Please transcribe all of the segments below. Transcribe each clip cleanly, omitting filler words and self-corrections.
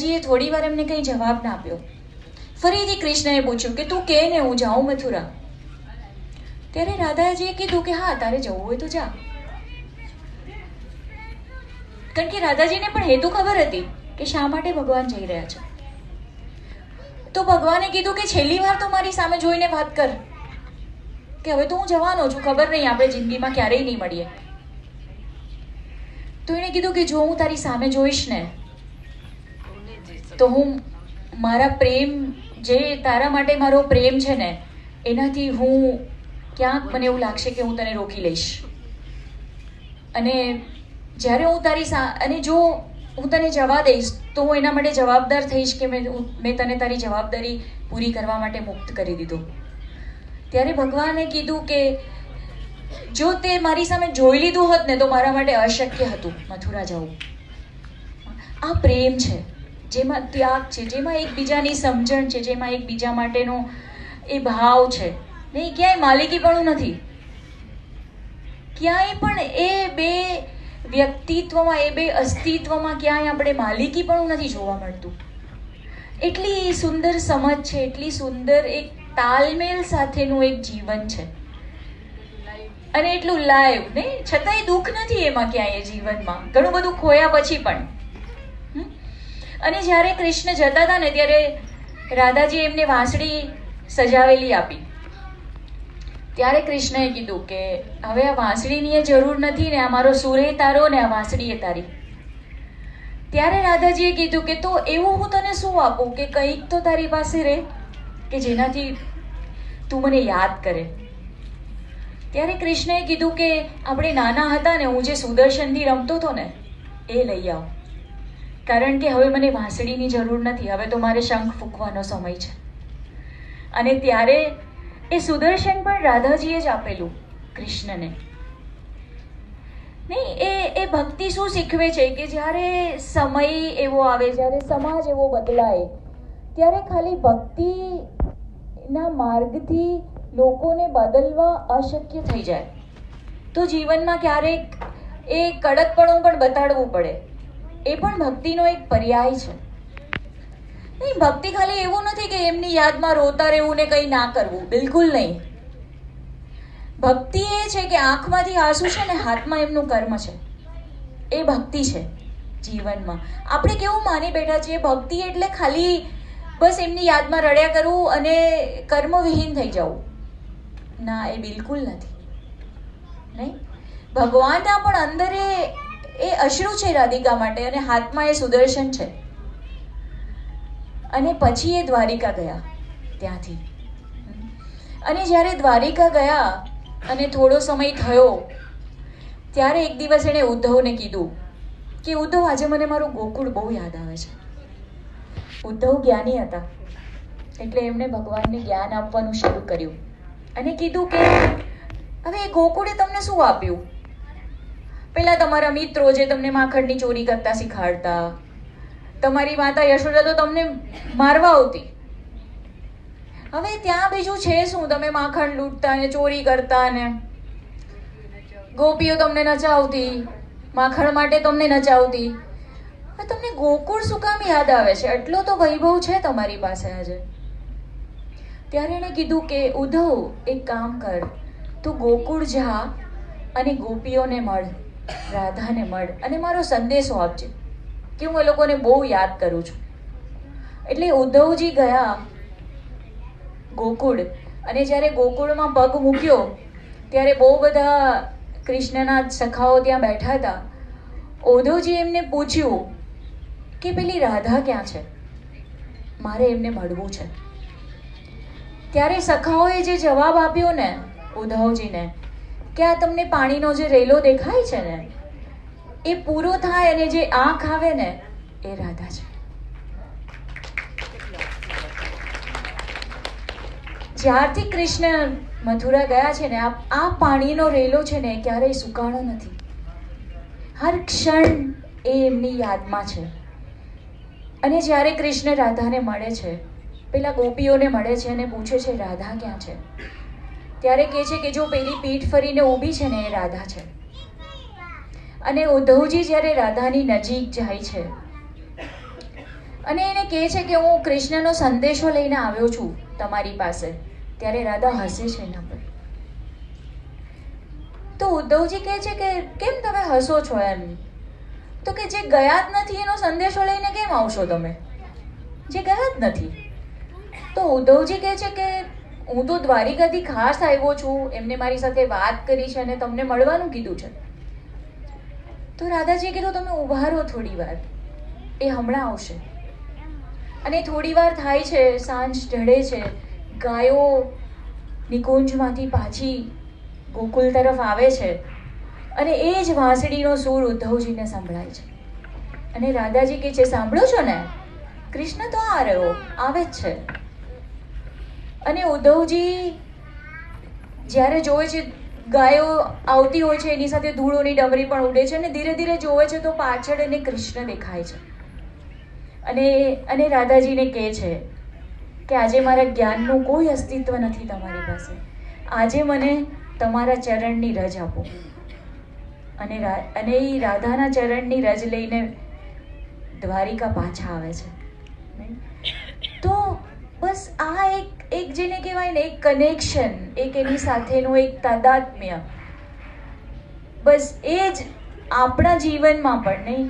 રાધાજીએ થોડી વાર એમને કંઈ જવાબ ના આપ્યો. ફરીથી કૃષ્ણએ પૂછ્યું કે તું કે ને હું જાઉં મથુરા. ત્યારે રાધાજીએ કીધું કે હા, તારે જવું હોય તો જા. કારણ કે રાધાજીને પણ હેતુ ખબર હતી કે શા માટે ભગવાન જઈ રહ્યા છે. તો ભગવાને કીધું કે છેલ્લી વાર તો મારી સામે જોઈને વાત કર કે હવે તો હું જવાનો છું, ખબર નહીં આપણે જિંદગીમાં ક્યારેય નહીં મળીએ. તો એણે કીધું કે જો હું તારી સામે જોઈશ ને તો હું મારા પ્રેમ, જે તારા માટે મારો પ્રેમ છે ને, એનાથી હું ક્યાંક મને એવું લાગશે કે હું તને રોકી લઈશ. અને જ્યારે હું અને જો હું તને જવા દઈશ તો હું એના માટે જવાબદાર થઈશ કે મેં તને તારી જવાબદારી પૂરી કરવા માટે મુક્ત કરી દીધો. ત્યારે ભગવાને કીધું કે જો તે મારી સામે જોઈ લીધું હોત ને તો મારા માટે અશક્ય હતું મથુરા જવું. આ પ્રેમ છે, જેમાં ત્યાગ છે, જેમાં એકબીજાની સમજણ છે, જેમાં એકબીજા માટેનો એ ભાવ છે. નહીં ક્યાંય માલિકીપણું નથી, ક્યાંય પણ એ બે વ્યક્તિત્વમાં, એ બે અસ્તિત્વમાં ક્યાંય આપણે માલિકીપણું નથી જોવા મળતું. એટલી સુંદર સમજ છે, એટલી સુંદર એક તાલમેલ સાથેનું એક જીવન છે અને એટલું લાઈવ ને, છતાંય દુઃખ નથી એમાં ક્યાંય જીવનમાં, ઘણું બધું ખોયા પછી પણ. અને જ્યારે કૃષ્ણ જતા હતા ને ત્યારે રાધાજી એમને વાંસળી સજાવેલી આપી. ત્યારે કૃષ્ણએ કીધું કે હવે આ વાંસળીની એ જરૂર નથી ને, આ મારો સુરે તારો ને આ વાંસળી એ તારી. ત્યારે રાધાજીએ કીધું કે તો એવું હું તને શું આપું કે કંઈક તો તારી પાસે રહે કે જેનાથી તું મને યાદ કરે. ત્યારે કૃષ્ણએ કીધું કે આપણે નાના હતા ને, હું જે સુદર્શનથી રમતો હતો ને એ લઈ આવ, કારણ કે હવે મને વાંસળીની જરૂર નથી, હવે તો મારે શંખ ફૂંકવાનો સમય છે. અને ત્યારે એ સુદર્શન પણ રાધાજીએ જ આપેલું કૃષ્ણને. નહીં, એ ભક્તિ શું શીખવે છે કે જ્યારે સમય એવો આવે, જ્યારે સમાજ એવો બદલાય, ત્યારે ખાલી ભક્તિના માર્ગથી લોકોને બદલવા અશક્ય થઈ જાય તો જીવનમાં ક્યારેક એ કડકપણું પણ બતાડવું પડે. એ પણ ભક્તિનો એક પર્યાય છે. નહીં, ભક્તિ ખાલી એવું નથી કે એમની યાદમાં રોતા રહેવું ને કંઈ ના કરવું, બિલકુલ નહીં. ભક્તિ એ છે કે આંખમાંથી આંસુ છે ને હાથમાં એમનું કર્મ છે, એ ભક્તિ છે જીવનમાં. આપણે કેવું માની બેઠા છીએ ભક્તિ એટલે ખાલી બસ એમની યાદમાં રડ્યા કરવું અને કર્મવિહીન થઈ જવું. ના, એ બિલકુલ નથી. નહીં, ભગવાનના પણ અંદર એ અશ્રુ છે રાધિકા માટે અને હાથમાં એ સુદર્શન છે. અને પછી એ દ્વારિકા ગયા ત્યાંથી. અને જ્યારે દ્વારિકા ગયા અને થોડો સમય થયો ત્યારે એક દિવસ એણે ઉદ્ધવને કીધું કે ઉદ્ધવ, આજે મને મારું ગોકુળ બહુ યાદ આવે છે. ઉદ્ધવ જ્ઞાની હતા એટલે એમણે ભગવાનને જ્ઞાન આપવાનું શરૂ કર્યું અને કીધું કે હવે એ ગોકુળે તમને શું આપ્યું? પેલા તમારા મિત્રો જે તમને માખણની ચોરી કરતા શીખાડતા, તમારી માતા યશોદા તો તમને મારવા આવતી, હવે ત્યાં બીજું છે શું? તમે માખણ લૂંટતા ને ચોરી કરતા ને ગોપીઓ તમને નચાવતી, માખણ માટે તમને નચાવતી, હવે તમને ગોકુળ શું કામ યાદ આવે છે? એટલો તો વૈભવ છે તમારી પાસે આજે. ત્યારે એણે કીધું કે ઉદ્ધવ, એક કામ કર, તું ગોકુળ જા અને ગોપીઓને મળ, રાધાને મળ અને મારો સંદેશો આપજે કે હું એ લોકોને બહુ યાદ કરું છું. એટલે ઉદ્ધવજી ગયા ગોકુળ અને જ્યારે ગોકુળમાં પગ મૂક્યો ત્યારે બહુ બધા કૃષ્ણના સખાઓ ત્યાં બેઠા હતા. ઉદ્ધવજી એમને પૂછ્યું કે પેલી રાધા ક્યાં છે? મારે એમને મળવું છે. ત્યારે સખાઓએ જે જવાબ આપ્યો ને ઉદ્ધવજીને કે આ તમને પાણીનો જે રેલો દેખાય છે ને એ પૂરો થાય અને જે આંખ આવે ને એ રાધા છે. જ્યારથી કૃષ્ણ મથુરા ગયા છે ને આ પાણીનો રેલો છે ને ક્યારેય સુકાણો નથી. હર ક્ષણ એ એમની યાદમાં છે. અને જ્યારે કૃષ્ણ રાધાને મળે છે, પેલા ગોપીઓને મળે છે અને પૂછે છે રાધા ક્યાં છે, ત્યારે કહે છે કે જો પેલી પીઠ ફરીને ઊભી છે ને એ રાધા છે. અને ઉદ્ધવજી જ્યારે રાધાની નજીક જાય છે અને એને કહે છે કે હું કૃષ્ણનો સંદેશો લઈને આવ્યો છું તમારી પાસે. ત્યારે રાધા હસે છે એના પર. તો ઉદ્ધવજી કહે છે કે કેમ તમે હસો છો એમ? તો કે જે ગયા જ નથી એનો સંદેશો લઈને કેમ આવશો તમે? જે ગયા જ નથી. તો ઉદ્ધવજી કહે છે કે હું તો દ્વારિકાથી ખાસ આવ્યો છું, એમને મારી સાથે વાત કરી છે અને તમને મળવાનું કીધું છે. તો રાધાજીએ કીધું તમે ઊભા રહો થોડી વાર, એ હમણાં આવશે. અને થોડી વાર થાય છે, સાંજ ઢળે છે, ગાયો નિકુંજમાંથી પાછી ગોકુલ તરફ આવે છે અને એ જ વાંસળીનો સૂર ઉદ્ધવજીને સંભળાય છે. અને રાધાજી કહે છે સાંભળો છો ને, કૃષ્ણ તો આ રહ્યો, આવે જ છે. અને ઉદ્ધવજી જ્યારે જોવે છે ગાયો આવતી હોય છે, એની સાથે ધૂળોની ડમરી પણ ઉડે છે અને ધીરે ધીરે જોવે છે તો પાછળ એને કૃષ્ણ દેખાય છે. અને રાધાજીને કહે છે કે આજે મારા જ્ઞાનનું કોઈ અસ્તિત્વ નથી તમારી પાસે, આજે મને તમારા ચરણની રજ આપો. અને એ રાધાના ચરણની રજ લઈને દ્વારિકા પાછા આવે છે. તો બસ આ એક જેને કહેવાય ને એક કનેક્શન, એક એની સાથેનું એક તાદાત્મ્ય, બસ એ જ આપણા જીવનમાં પણ નહીં.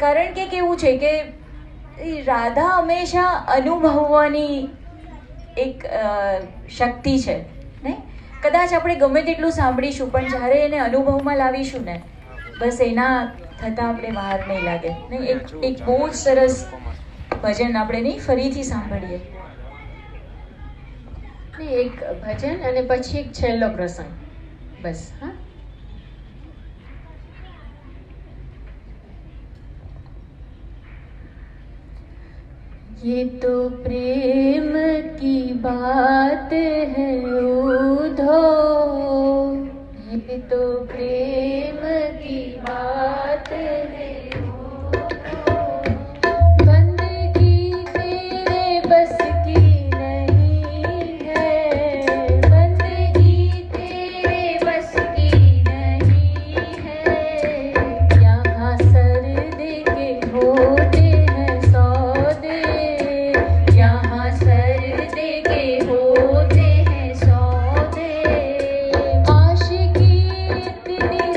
કારણ કે કેવું છે કે રાધા હંમેશા અનુભવવાની એક શક્તિ છે ને. કદાચ આપણે ગમે તેટલું સાંભળીશું પણ જ્યારે એને અનુભવમાં લાવીશું ને, બસ એના થતાં આપણે બહાર નહીં લાગે ને. એક બહુ જ સરસ ભજન આપણે નહીં ફરીથી સાંભળીએ. એક ભજન અને પછી એક છેલ્લો પ્રસંગ, બસ. હા, ये तो प्रेम की बात है उद्धव, ये तो प्रेम की बात है उद्धव, बंदगी तेरे बस की नहीं है, बंदगी तेरे बस की नहीं है, यहाँ सर्दे के होते हैं सौदे, यहाँ सर्दे के होते हैं सौदे, आशिकी इतनी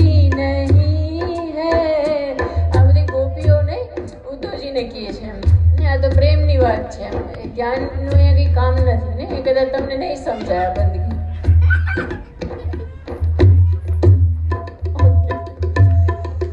નહીં હૈ. આ બધી ગોપીઓને ઉદ્ધવજીને કહે છે એમ. ને આ તો પ્રેમની વાત છે એમ. એ જ્ઞાનનું અહીંયા કંઈ કામ નથી ને એ કદાચ તમને નહીં સમજાય આ બધી